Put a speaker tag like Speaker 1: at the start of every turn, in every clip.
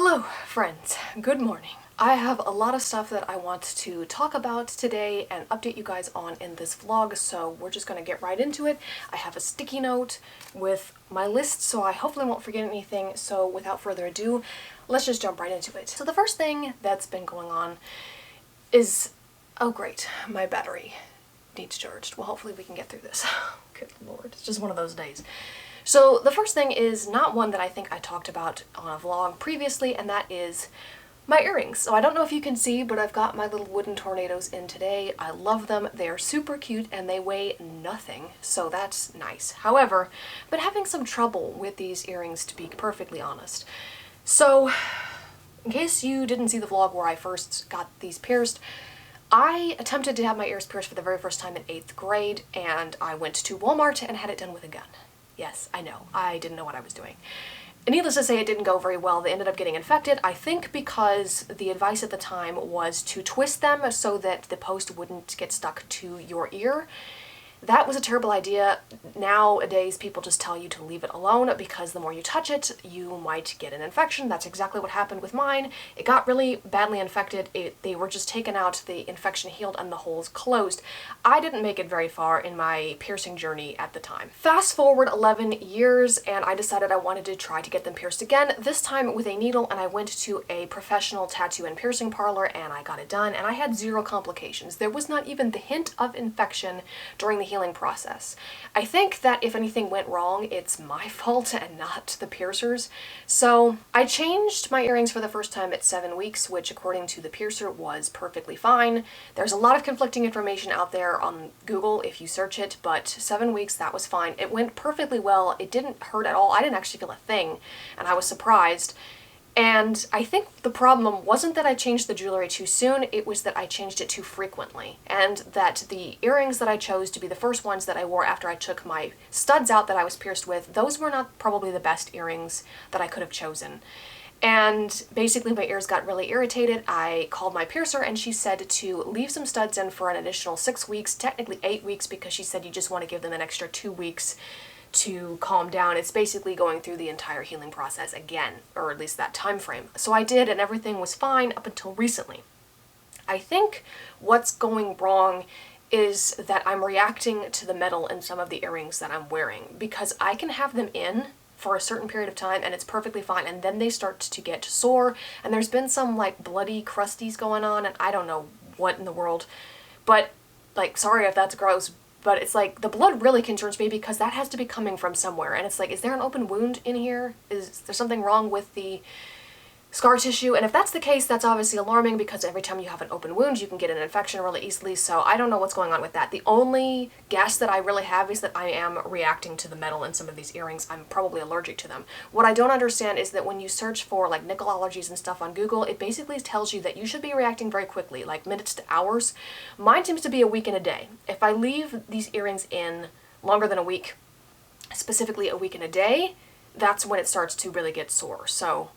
Speaker 1: Hello, friends. Good morning. I have a lot of stuff that I want to talk about today and update you guys on in this vlog, so we're just gonna get right into it. I have a sticky note with my list, so I hopefully won't forget anything, so without further ado, let's just jump right into it. So the first thing that's been going on is, oh great, my battery needs charged. Well, hopefully we can get through this. Good lord, it's just one of those days. So the first thing is not one that I think I talked about on a vlog previously, and that is my earrings. So I don't know if you can see, but I've got my little wooden tornadoes in today. I love them. They are super cute and they weigh nothing, so that's nice. However, I've been having some trouble with these earrings, to be perfectly honest. So in case you didn't see the vlog where I first got these pierced, I attempted to have my ears pierced for the very first time in 8th grade, and I went to Walmart and had it done with a gun. Yes, I know. I didn't know what I was doing. And needless to say, it didn't go very well. They ended up getting infected, I think because the advice at the time was to twist them so that the post wouldn't get stuck to your ear. That was a terrible idea. Nowadays, people just tell you to leave it alone because the more you touch it, you might get an infection. That's exactly what happened with mine. It got really badly infected. They were just taken out, the infection healed, and the holes closed. I didn't make it very far in my piercing journey at the time. Fast forward 11 years, and I decided I wanted to try to get them pierced again, this time with a needle, and I went to a professional tattoo and piercing parlor, and I got it done, and I had zero complications. There was not even the hint of infection during the healing process. I think that if anything went wrong, it's my fault and not the piercers. So I changed my earrings for the first time at 7 weeks, which according to the piercer was perfectly fine. There's a lot of conflicting information out there on Google if you search it, but 7 weeks, that was fine. It went perfectly well. It didn't hurt at all. I didn't actually feel a thing, and I was surprised. And I think the problem wasn't that I changed the jewelry too soon, it was that I changed it too frequently. And that the earrings that I chose to be the first ones that I wore after I took my studs out that I was pierced with, those were not probably the best earrings that I could have chosen. And basically my ears got really irritated. I called my piercer and she said to leave some studs in for an additional 6 weeks, technically 8 weeks, because she said you just want to give them an extra 2 weeks to calm down. It's basically going through the entire healing process again, or at least that time frame. So I did, and everything was fine up until recently. I think what's going wrong is that I'm reacting to the metal in some of the earrings that I'm wearing, because I can have them in for a certain period of time and it's perfectly fine, and then they start to get sore, and there's been some like bloody crusties going on, and I don't know what in the world, but like, sorry if that's gross, but it's like the blood really concerns me because that has to be coming from somewhere, and it's like, is there an open wound in here? Is there something wrong with the scar tissue? And if that's the case, that's obviously alarming because every time you have an open wound, you can get an infection really easily, so I don't know what's going on with that. The only guess that I really have is that I am reacting to the metal in some of these earrings. I'm probably allergic to them. What I don't understand is that when you search for like nickel allergies and stuff on Google, it basically tells you that you should be reacting very quickly, like minutes to hours. Mine seems to be a week and a day. If I leave these earrings in longer than a week, specifically a week and a day, that's when it starts to really get sore. So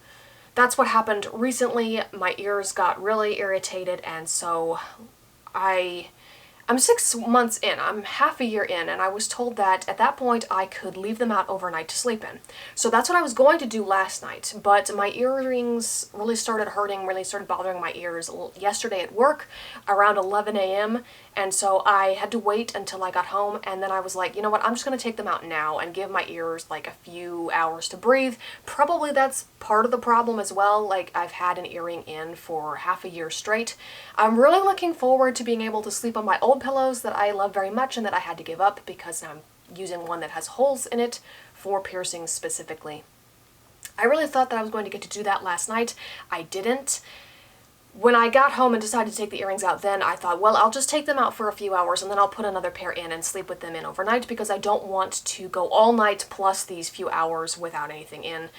Speaker 1: that's what happened recently. My ears got really irritated, and so I'm 6 months in, I'm half a year in, and I was told that at that point I could leave them out overnight to sleep in. So that's what I was going to do last night, but my earrings really started hurting, really started bothering my ears yesterday at work around 11 a.m. And so I had to wait until I got home, and then I was like, you know what, I'm just going to take them out now and give my ears like a few hours to breathe. Probably that's part of the problem as well. Like, I've had an earring in for half a year straight. I'm really looking forward to being able to sleep on my old pillows that I love very much and that I had to give up because I'm using one that has holes in it for piercings specifically. I really thought that I was going to get to do that last night. I didn't. When I got home and decided to take the earrings out, then I thought, well, I'll just take them out for a few hours and then I'll put another pair in and sleep with them in overnight, because I don't want to go all night plus these few hours without anything in,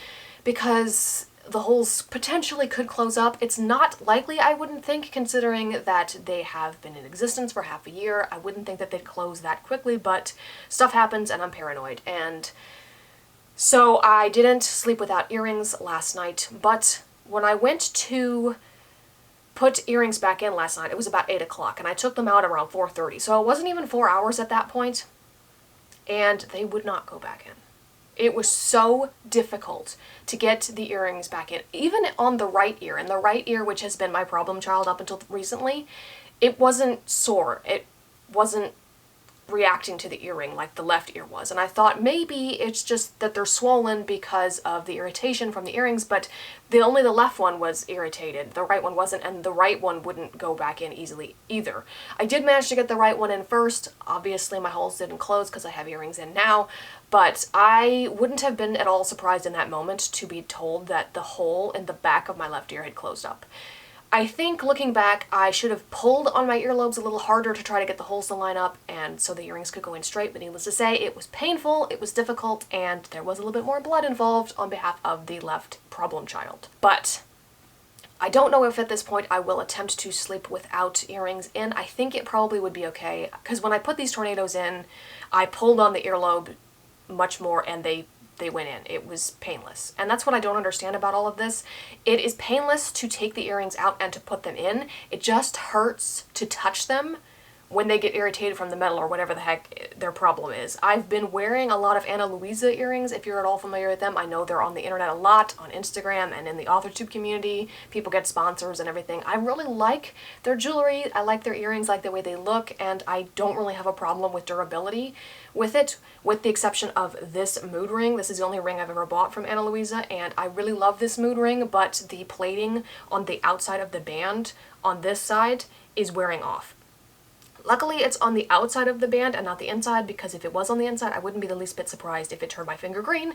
Speaker 1: because the holes potentially could close up. It's not likely, I wouldn't think, considering that they have been in existence for half a year. I wouldn't think that they'd close that quickly, but stuff happens and I'm paranoid. And so I didn't sleep without earrings last night, but when I went to put earrings back in last night, it was about 8 o'clock, and I took them out around 4:30, so it wasn't even 4 hours at that point, and they would not go back in. It was so difficult to get the earrings back in. Even on the right ear, and the right ear, which has been my problem child up until recently, it wasn't sore. It wasn't reacting to the earring like the left ear was. And I thought maybe it's just that they're swollen because of the irritation from the earrings, but only the left one was irritated. The right one wasn't, and the right one wouldn't go back in easily either. I did manage to get the right one in first. Obviously my holes didn't close because I have earrings in now, but I wouldn't have been at all surprised in that moment to be told that the hole in the back of my left ear had closed up. I think, looking back, I should have pulled on my earlobes a little harder to try to get the holes to line up and so the earrings could go in straight, but needless to say, it was painful, it was difficult, and there was a little bit more blood involved on behalf of the left problem child. But I don't know if at this point I will attempt to sleep without earrings in. I think it probably would be okay, because when I put these tornadoes in, I pulled on the earlobe much more and they went in. It was painless. And that's what I don't understand about all of this. It is painless to take the earrings out and to put them in. It just hurts to touch them when they get irritated from the metal or whatever the heck their problem is. I've been wearing a lot of Ana Luisa earrings, if you're at all familiar with them. I know they're on the internet a lot, on Instagram and in the authortube community. People get sponsors and everything. I really like their jewelry, I like their earrings, I like the way they look, and I don't really have a problem with durability with it, with the exception of this mood ring. This is the only ring I've ever bought from Ana Luisa, and I really love this mood ring, but the plating on the outside of the band on this side is wearing off. Luckily, it's on the outside of the band and not the inside, because if it was on the inside, I wouldn't be the least bit surprised if it turned my finger green.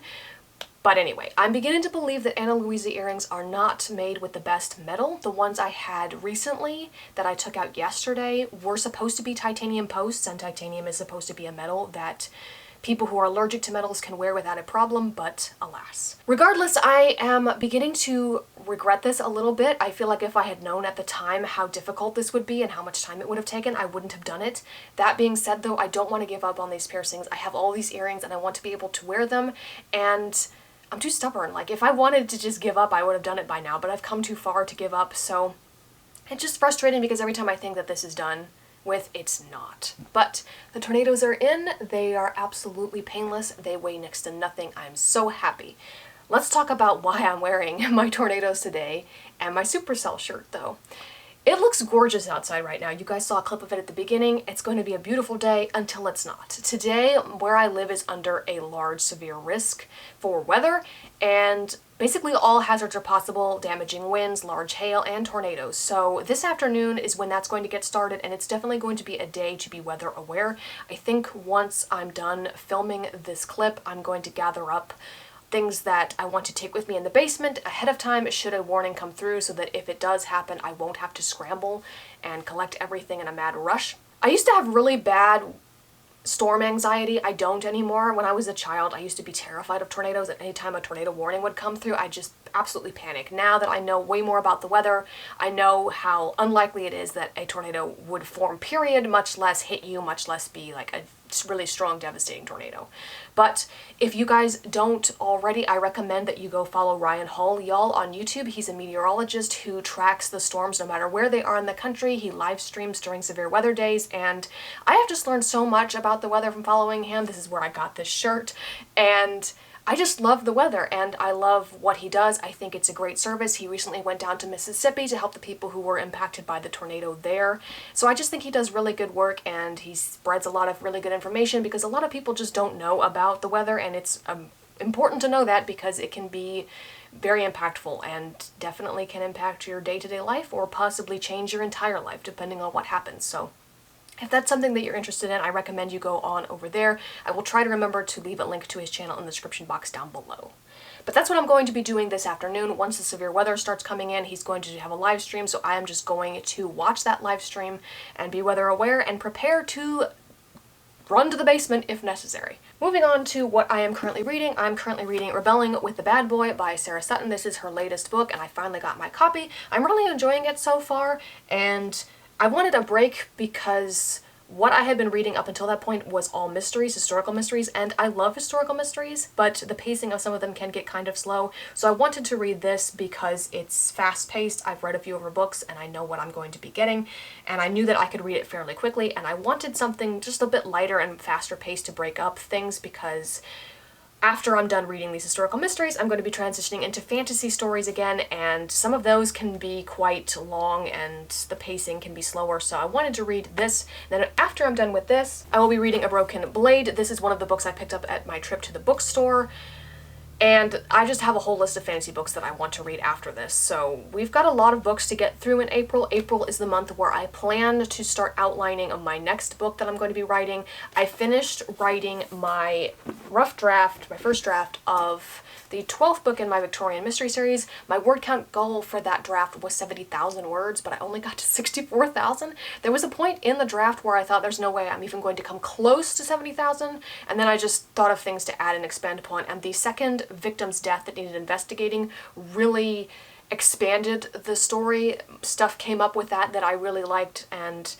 Speaker 1: But anyway, I'm beginning to believe that Ana Luisa earrings are not made with the best metal. The ones I had recently that I took out yesterday were supposed to be titanium posts, and titanium is supposed to be a metal that people who are allergic to metals can wear without a problem, but alas. Regardless, I am beginning to regret this a little bit. I feel like if I had known at the time how difficult this would be and how much time it would have taken, I wouldn't have done it. That being said, though, I don't want to give up on these piercings. I have all these earrings and I want to be able to wear them, and I'm too stubborn. Like, if I wanted to just give up, I would have done it by now, but I've come too far to give up, so it's just frustrating because every time I think that this is done with, it's not. But the tornadoes are in. They are absolutely painless. They weigh next to nothing. I'm so happy. Let's talk about why I'm wearing my tornadoes today and my Supercell shirt, though. It looks gorgeous outside right now. You guys saw a clip of it at the beginning. It's going to be a beautiful day until it's not. Today, where I live is under a large severe risk for weather, and basically all hazards are possible: damaging winds, large hail, and tornadoes. So this afternoon is when that's going to get started, and it's definitely going to be a day to be weather aware. I think once I'm done filming this clip, I'm going to gather up things that I want to take with me in the basement ahead of time should a warning come through, so that if it does happen, I won't have to scramble and collect everything in a mad rush. I used to have really bad storm anxiety. I don't anymore. When I was a child, I used to be terrified of tornadoes. At any time a tornado warning would come through, I just absolutely panic. Now that I know way more about the weather, I know how unlikely it is that a tornado would form, period, much less hit you, much less be like a really strong, devastating tornado. But if you guys don't already, I recommend that you go follow Ryan Hall, y'all, on YouTube. He's a meteorologist who tracks the storms no matter where they are in the country. He live streams during severe weather days, and I have just learned so much about the weather from following him. This is where I got this shirt, and I just love the weather, and I love what he does. I think it's a great service. He recently went down to Mississippi to help the people who were impacted by the tornado there. So I just think he does really good work, and he spreads a lot of really good information, because a lot of people just don't know about the weather, and it's important to know that, because it can be very impactful and definitely can impact your day-to-day life or possibly change your entire life depending on what happens. So if that's something that you're interested in, I recommend you go on over there. I will try to remember to leave a link to his channel in the description box down below. But that's what I'm going to be doing this afternoon. Once the severe weather starts coming in, he's going to have a live stream, so I am just going to watch that live stream and be weather aware and prepare to run to the basement if necessary. Moving on to what I am currently reading. I'm currently reading Rebelling with the Bad Boy by Sarah Sutton. This is her latest book, and I finally got my copy. I'm really enjoying it so far, and I wanted a break because what I had been reading up until that point was all mysteries, historical mysteries, and I love historical mysteries, but the pacing of some of them can get kind of slow, so I wanted to read this because it's fast-paced. I've read a few of her books, and I know what I'm going to be getting, and I knew that I could read it fairly quickly, and I wanted something just a bit lighter and faster paced to break up things, because after I'm done reading these historical mysteries, I'm going to be transitioning into fantasy stories again, and some of those can be quite long and the pacing can be slower, so I wanted to read this. Then after I'm done with this, I will be reading A Broken Blade. This is one of the books I picked up at my trip to the bookstore. And I just have a whole list of fantasy books that I want to read after this. So we've got a lot of books to get through in April. April is the month where I plan to start outlining of my next book that I'm going to be writing. I finished writing my rough draft, my first draft of the 12th book in my Victorian Mystery Series. My word count goal for that draft was 70,000 words, but I only got to 64,000. There was a point in the draft where I thought there's no way I'm even going to come close to 70,000, and then I just thought of things to add and expand upon, and the second victim's death that needed investigating really expanded the story. Stuff came up with that I really liked, and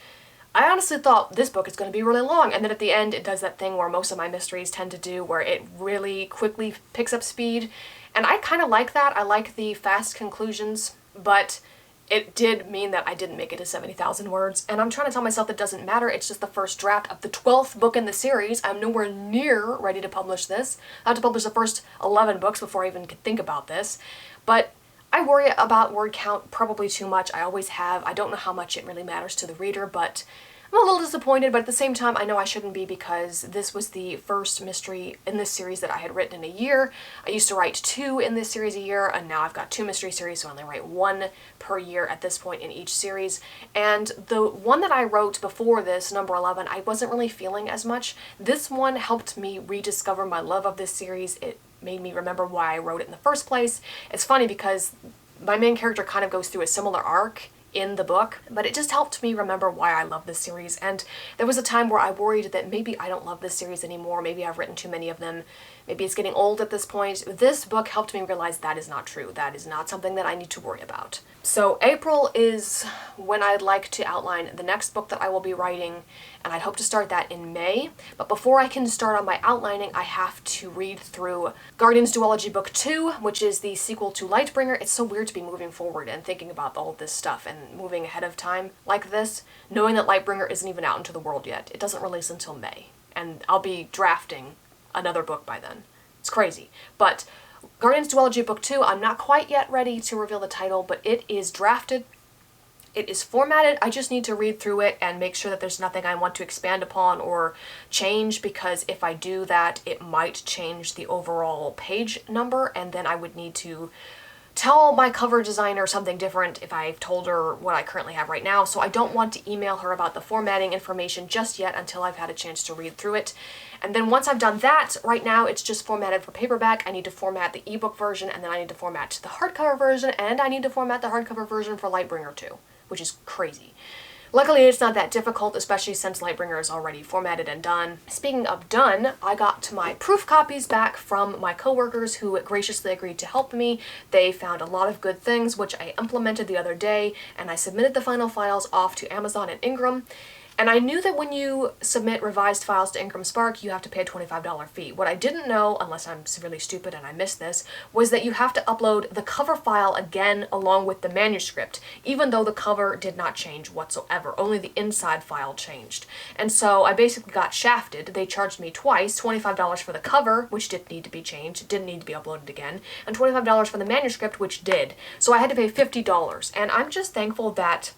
Speaker 1: I honestly thought this book is going to be really long, and then at the end it does that thing where most of my mysteries tend to do, where it really quickly picks up speed, and I kind of like that. I like the fast conclusions, but it did mean that I didn't make it to 70,000 words, and I'm trying to tell myself that doesn't matter. It's just the first draft of the 12th book in the series. I'm nowhere near ready to publish this. I have to publish the first 11 books before I even could think about this, but I worry about word count probably too much. I always have. I don't know how much it really matters to the reader, but I'm a little disappointed, but at the same time, I know I shouldn't be, because this was the first mystery in this series that I had written in a year. I used to write 2 in this series a year, and now I've got 2 mystery series, so I only write 1 per year at this point in each series. And the one that I wrote before this, number 11, I wasn't really feeling as much. This one helped me rediscover my love of this series. It made me remember why I wrote it in the first place. It's funny because my main character kind of goes through a similar arc in the book, but it just helped me remember why I love this series. And there was a time where I worried that maybe I don't love this series anymore, maybe I've written too many of them, maybe it's getting old at this point. This book helped me realize that is not true. That is not something that I need to worry about. So April is when I'd like to outline the next book that I will be writing, and I'd hope to start that in May. But before I can start on my outlining, I have to read through Guardians Duology Book 2, which is the sequel to Lightbringer. It's so weird to be moving forward and thinking about all of this stuff and moving ahead of time like this, knowing that Lightbringer isn't even out into the world yet. It doesn't release until May, and I'll be drafting another book by then. It's crazy. But Guardians Duology Book 2, I'm not quite yet ready to reveal the title, but it is drafted. It is formatted. I just need to read through it and make sure that there's nothing I want to expand upon or change, because if I do that, it might change the overall page number, and then I would need to tell my cover designer something different if I've told her what I currently have right now. So I don't want to email her about the formatting information just yet until I've had a chance to read through it. And then once I've done that, right now it's just formatted for paperback. I need to format the ebook version, and then I need to format the hardcover version, and I need to format the hardcover version for Lightbringer too, which is crazy. Luckily, it's not that difficult, especially since Lightbringer is already formatted and done. Speaking of done, I got my proof copies back from my coworkers who graciously agreed to help me. They found a lot of good things, which I implemented the other day, and I submitted the final files off to Amazon and Ingram. And I knew that when you submit revised files to Ingram Spark, you have to pay a $25 fee. What I didn't know, unless I'm severely stupid and I missed this, was that you have to upload the cover file again along with the manuscript, even though the cover did not change whatsoever. Only the inside file changed. And so I basically got shafted. They charged me twice, $25 for the cover, which didn't need to be changed, didn't need to be uploaded again, and $25 for the manuscript, which did. So I had to pay $50. And I'm just thankful that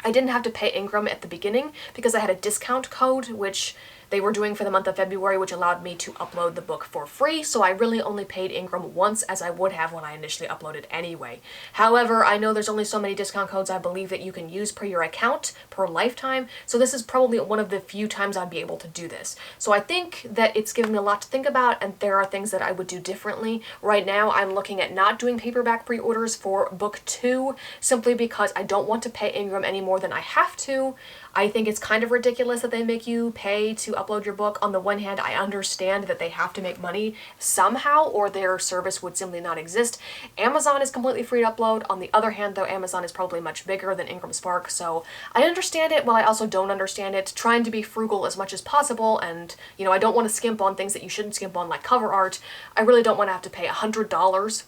Speaker 1: I didn't have to pay Ingram at the beginning, because I had a discount code, which they were doing for the month of February, which allowed me to upload the book for free, so I really only paid Ingram once, as I would have when I initially uploaded anyway. However, I know there's only so many discount codes I believe that you can use per your account, per lifetime, so this is probably one of the few times I'd be able to do this. So I think that it's given me a lot to think about, and there are things that I would do differently. Right now, I'm looking at not doing paperback pre-orders for book 2, simply because I don't want to pay Ingram any more than I have to. I think it's kind of ridiculous that they make you pay to upload your book. On the one hand, I understand that they have to make money somehow, or their service would simply not exist. Amazon is completely free to upload. On the other hand, though, Amazon is probably much bigger than Ingram Spark, so I understand it, while I also don't understand it. Trying to be frugal as much as possible, and, you know, I don't want to skimp on things that you shouldn't skimp on, like cover art. I really don't want to have to pay $100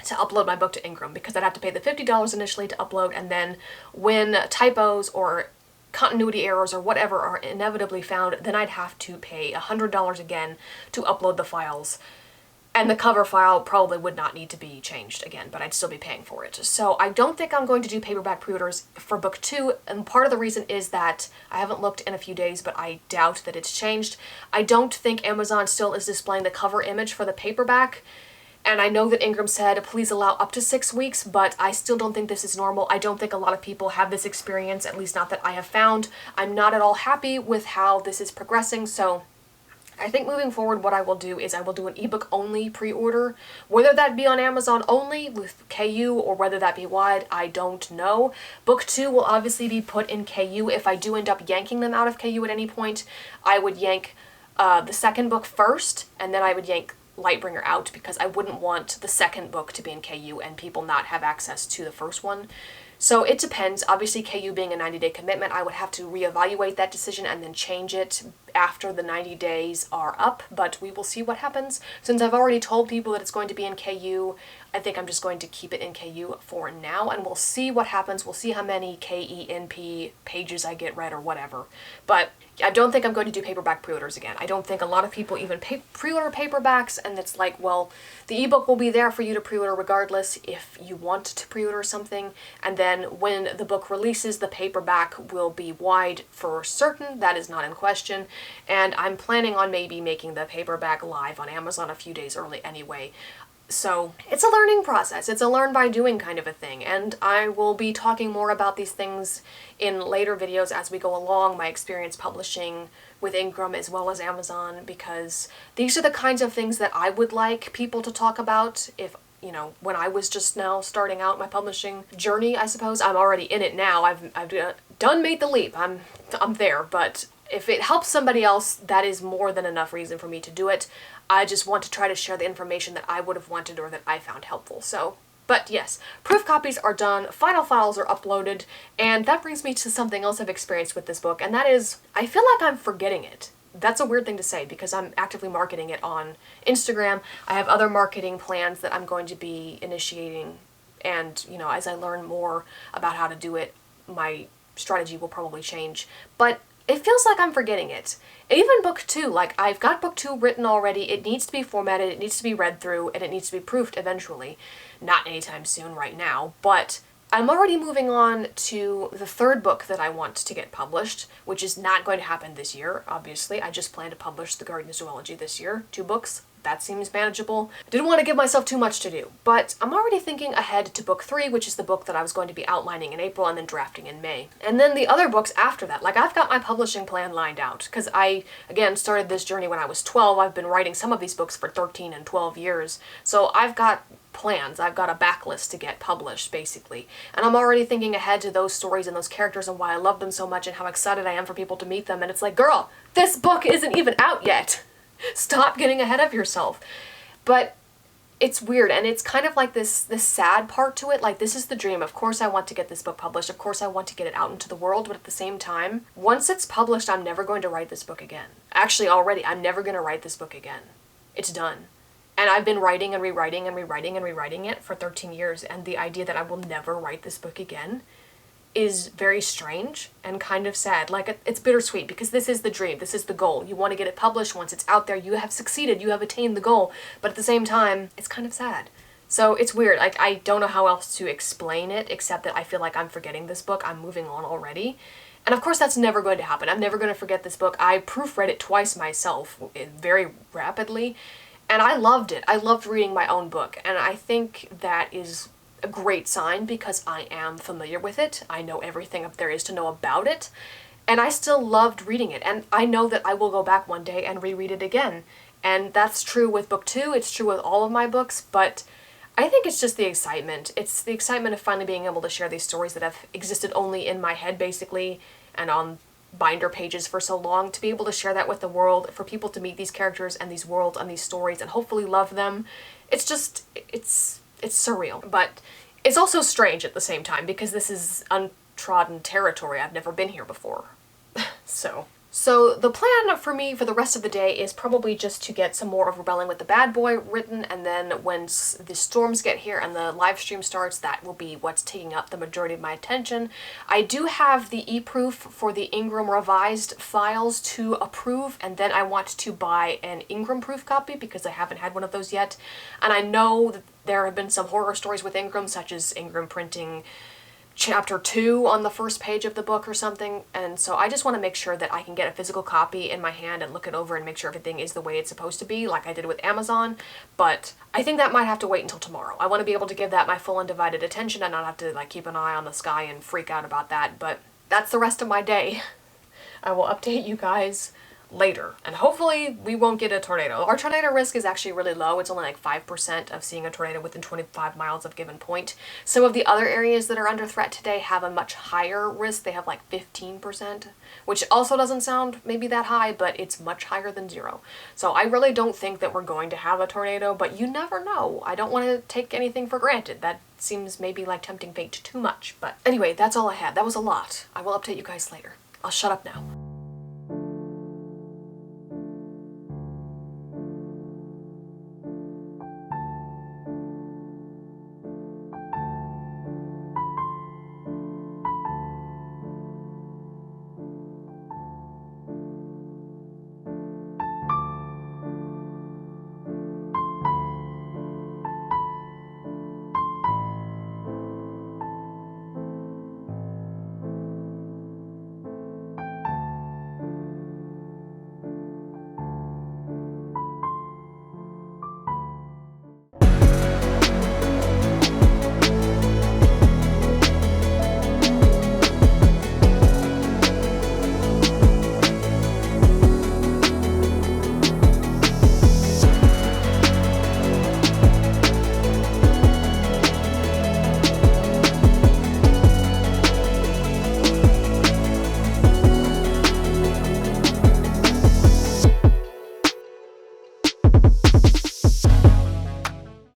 Speaker 1: to upload my book to Ingram, because I'd have to pay the $50 initially to upload, and then when typos or continuity errors or whatever are inevitably found, then I'd have to pay $100 again to upload the files. And the cover file probably would not need to be changed again, but I'd still be paying for it. So I don't think I'm going to do paperback pre-orders for book 2, and part of the reason is that I haven't looked in a few days, but I doubt that it's changed. I don't think Amazon still is displaying the cover image for the paperback, and I know that Ingram said, please allow up to 6 weeks, but I still don't think this is normal. I don't think a lot of people have this experience, at least not that I have found. I'm not at all happy with how this is progressing, so I think moving forward what I will do is I will do an ebook only pre-order. Whether that be on Amazon only with KU or whether that be wide, I don't know. Book 2 will obviously be put in KU. If I do end up yanking them out of KU at any point, I would yank the second book first, and then I would yank Lightbringer out because I wouldn't want the second book to be in KU and people not have access to the first one. So it depends. Obviously, KU being a 90-day commitment, I would have to reevaluate that decision and then change it after the 90 days are up, but we will see what happens. Since I've already told people that it's going to be in KU, I think I'm just going to keep it in KU for now, and we'll see what happens. We'll see how many KENP pages I get read or whatever. But I don't think I'm going to do paperback pre-orders again. I don't think a lot of people even pre-order paperbacks, and it's like, well, the ebook will be there for you to pre-order regardless if you want to pre-order something, and then when the book releases, the paperback will be wide for certain. That is not in question, and I'm planning on maybe making the paperback live on Amazon a few days early anyway. So it's a learning process. It's a learn by doing kind of a thing, and I will be talking more about these things in later videos as we go along, my experience publishing with Ingram as well as Amazon, because these are the kinds of things that I would like people to talk about if, you know, when I was just now starting out my publishing journey, I suppose. I'm already in it now. I've done made the leap. I'm there, but if it helps somebody else, that is more than enough reason for me to do it. I just want to try to share the information that I would have wanted or that I found helpful. So, but yes, proof copies are done, final files are uploaded, and that brings me to something else I've experienced with this book, and that is, I feel like I'm forgetting it. That's a weird thing to say because I'm actively marketing it on Instagram. I have other marketing plans that I'm going to be initiating, and, you know, as I learn more about how to do it, my strategy will probably change. But it feels like I'm forgetting it. Even book 2, like, I've got book 2 written already. It needs to be formatted, it needs to be read through, and it needs to be proofed eventually. Not anytime soon right now, but I'm already moving on to the third book that I want to get published, which is not going to happen this year, obviously. I just plan to publish the Guardians Duology this year, 2 books. That seems manageable. Didn't want to give myself too much to do, but I'm already thinking ahead to book 3, which is the book that I was going to be outlining in April and then drafting in May. And then the other books after that, like, I've got my publishing plan lined out, because I, again, started this journey when I was 12. I've been writing some of these books for 13 and 12 years, so I've got plans. I've got a backlist to get published, basically. And I'm already thinking ahead to those stories and those characters and why I love them so much and how excited I am for people to meet them. And it's like, girl, this book isn't even out yet. Stop getting ahead of yourself. But it's weird, and it's kind of like this sad part to it. Like, this is the dream. Of course I want to get this book published. Of course I want to get it out into the world, but at the same time, once it's published, I'm never going to write this book again. Actually, already, I'm never going to write this book again. It's done. And I've been writing and rewriting and rewriting and rewriting it for 13 years, and the idea that I will never write this book again is very strange and kind of sad. Like, it's bittersweet because this is the dream, this is the goal. You want to get it published. Once it's out there, you have succeeded, you have attained the goal, but at the same time, it's kind of sad. So it's weird. Like, I don't know how else to explain it except that I feel like I'm forgetting this book. I'm moving on already. And of course that's never going to happen. I'm never going to forget this book. I proofread it twice myself, very rapidly, and I loved it. I loved reading my own book, and I think that is a great sign because I am familiar with it. I know everything there is to know about it, and I still loved reading it, and I know that I will go back one day and reread it again. And that's true with book 2, it's true with all of my books, but I think it's just the excitement. It's the excitement of finally being able to share these stories that have existed only in my head, basically, and on binder pages for so long, to be able to share that with the world, for people to meet these characters and these worlds and these stories and hopefully love them. It's just, it's surreal, but it's also strange at the same time because this is untrodden territory. I've never been here before. So So the plan for me for the rest of the day is probably just to get some more of Rebelling with the Bad Boy written, and then when the storms get here and the live stream starts, that will be what's taking up the majority of my attention. I do have the e-proof for the Ingram revised files to approve, and then I want to buy an Ingram proof copy because I haven't had one of those yet. And I know that there have been some horror stories with Ingram, such as Ingram printing chapter 2 on the first page of the book or something, and so I just want to make sure that I can get a physical copy in my hand and look it over and make sure everything is the way it's supposed to be, like I did with Amazon. But I think that might have to wait until tomorrow. I want to be able to give that my full undivided attention and not have to like keep an eye on the sky and freak out about that, but that's the rest of my day. I will update you guys later, and hopefully we won't get a tornado. Our tornado risk is actually really low. It's only like 5% of seeing a tornado within 25 miles of given point. Some of the other areas that are under threat today have a much higher risk. They have like 15%, which also doesn't sound maybe that high, but it's much higher than 0. So I really don't think that we're going to have a tornado, but you never know. I don't want to take anything for granted. That seems maybe like tempting fate too much. But anyway, that's all I had. That was a lot. I will update you guys later. I'll shut up now.